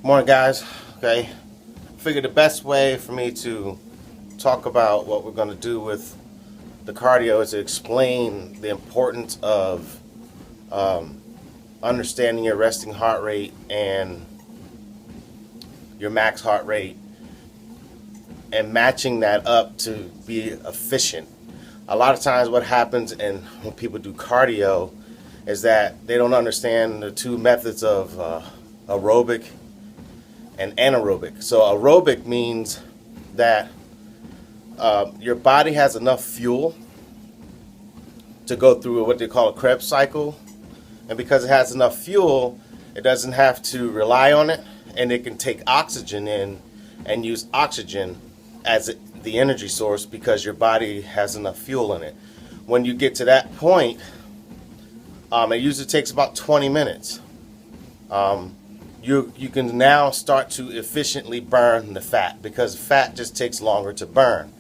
Morning, guys. Okay, figured the best way for me to talk about what we're going to do with the cardio is to explain the importance of understanding your resting heart rate and your max heart rate and matching that up to be efficient. A lot of times what happens when people do cardio is that they don't understand the two methods of aerobic and anaerobic. So aerobic means that your body has enough fuel to go through what they call a Krebs cycle, and because it has enough fuel, it doesn't have to rely on it, and it can take oxygen in and use oxygen as the energy source because your body has enough fuel in it. When you get to that point, it usually takes about 20 minutes. You can now start to efficiently burn the fat because fat just takes longer to burn.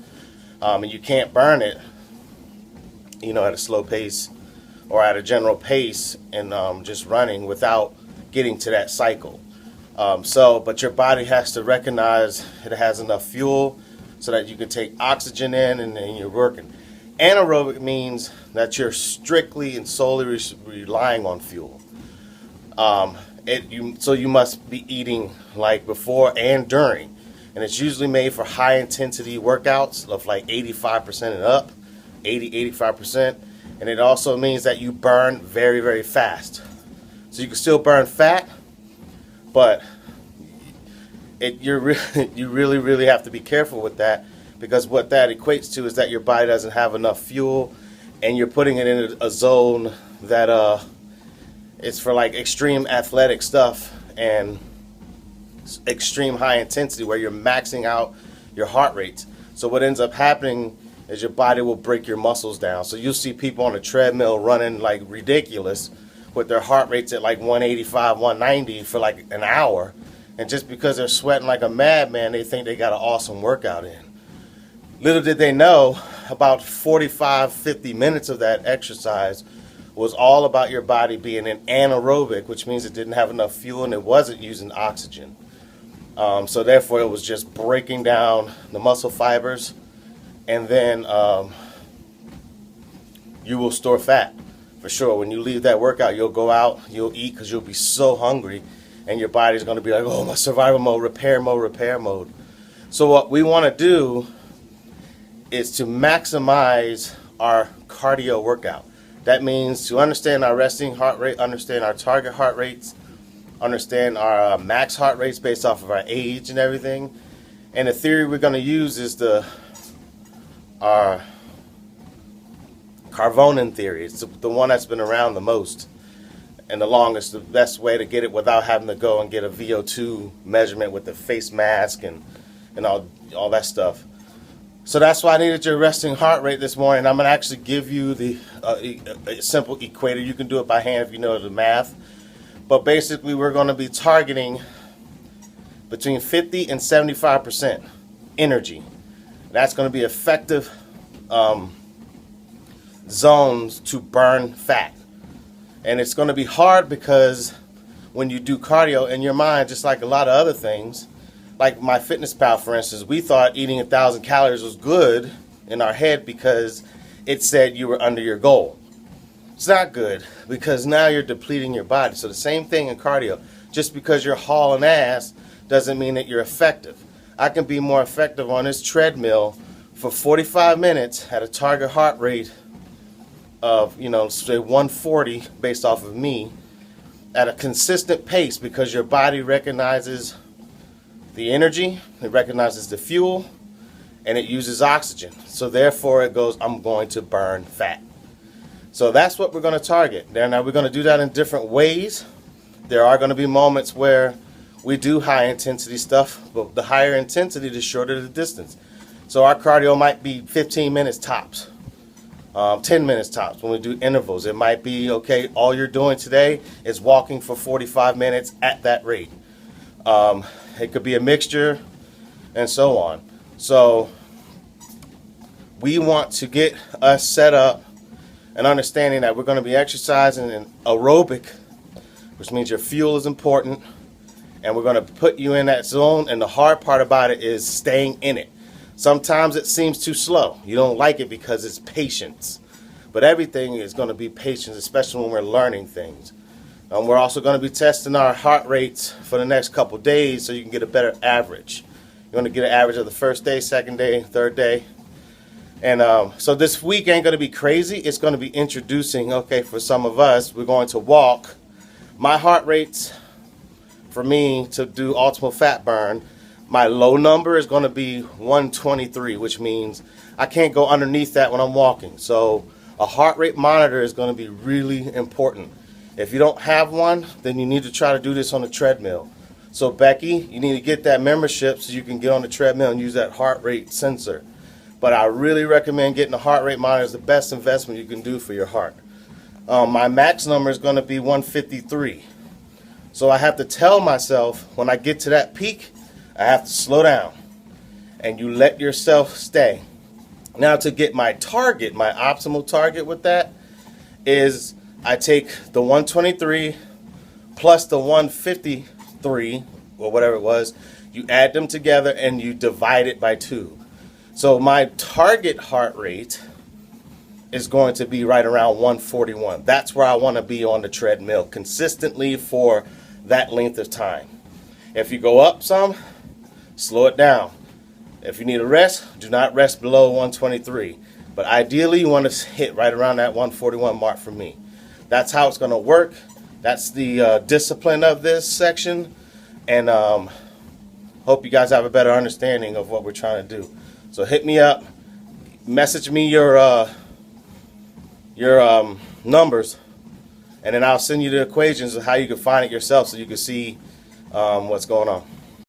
And you can't burn it, at a slow pace or at a general pace and just running without getting to that cycle. But your body has to recognize it has enough fuel so that you can take oxygen in and then you're working. Anaerobic means that you're strictly and solely relying on fuel. So you must be eating like before and during. And it's usually made for high intensity workouts of like 85% and up, 85%. And it also means that you burn very, very fast. So you can still burn fat, but you really, really have to be careful with that because what that equates to is that your body doesn't have enough fuel and you're putting it in a zone that it's for like extreme athletic stuff and extreme high intensity where you're maxing out your heart rates. So what ends up happening is your body will break your muscles down. So you'll see people on a treadmill running like ridiculous with their heart rates at like 185, 190 for like an hour. And just because they're sweating like a madman, they think they got an awesome workout in. Little did they know, about 45, 50 minutes of that exercise was all about your body being in anaerobic, which means it didn't have enough fuel and it wasn't using oxygen. So therefore, it was just breaking down the muscle fibers, and then you will store fat for sure. When you leave that workout, you'll go out, you'll eat because you'll be so hungry, and your body's going to be like, oh, my survival mode, repair mode, repair mode. So what we want to do is to maximize our cardio workout. That means to understand our resting heart rate, understand our target heart rates, understand our max heart rates based off of our age and everything. And the theory we're going to use is our Carvonen theory. It's the one that's been around the most and the longest, the best way to get it without having to go and get a VO2 measurement with the face mask and all that stuff. So that's why I needed your resting heart rate this morning. I'm going to actually give you the a simple equator. You can do it by hand if you know the math. But basically, we're going to be targeting between 50 and 75% energy. That's going to be effective zones to burn fat. And it's going to be hard because when you do cardio in your mind, just like a lot of other things, like MyFitnessPal, for instance, we thought eating 1,000 calories was good in our head because it said you were under your goal. It's not good because now you're depleting your body. So the same thing in cardio. Just because you're hauling ass doesn't mean that you're effective. I can be more effective on this treadmill for 45 minutes at a target heart rate of, say 140 based off of me at a consistent pace because your body recognizes the energy, it recognizes the fuel, and it uses oxygen. So therefore it goes, I'm going to burn fat. So that's what we're going to target. Now we're going to do that in different ways. There are going to be moments where we do high intensity stuff, but the higher intensity, the shorter the distance. So our cardio might be 15 minutes tops, 10 minutes tops when we do intervals. It might be, okay, all you're doing today is walking for 45 minutes at that rate. It could be a mixture and so on. So we want to get us set up and understanding that we're going to be exercising in aerobic, which means your fuel is important, and we're going to put you in that zone. And the hard part about it is staying in it. Sometimes it seems too slow. You don't like it because it's patience. But everything is going to be patience, especially when we're learning things. We're also going to be testing our heart rates for the next couple days so you can get a better average. You're going to get an average of the first day, second day, third day. And so this week ain't going to be crazy. It's going to be introducing, okay, for some of us, we're going to walk. My heart rates, for me to do optimal fat burn, my low number is going to be 123, which means I can't go underneath that when I'm walking. So a heart rate monitor is going to be really important. If you don't have one, then you need to try to do this on the treadmill. So Becky, you need to get that membership so you can get on the treadmill and use that heart rate sensor. But I really recommend getting a heart rate monitor. It's the best investment you can do for your heart. My max number is going to be 153. So I have to tell myself when I get to that peak, I have to slow down. And you let yourself stay. Now to get my target, my optimal target with that is I take the 123 plus the 153 or whatever it was. You add them together and you divide it by 2. So my target heart rate is going to be right around 141. That's where I want to be on the treadmill consistently for that length of time. If you go up some, slow it down. If you need a rest, do not rest below 123. But ideally, you want to hit right around that 141 mark for me. That's how it's going to work. That's the discipline of this section. And hope you guys have a better understanding of what we're trying to do. So hit me up. Message me your numbers. And then I'll send you the equations of how you can find it yourself so you can see what's going on.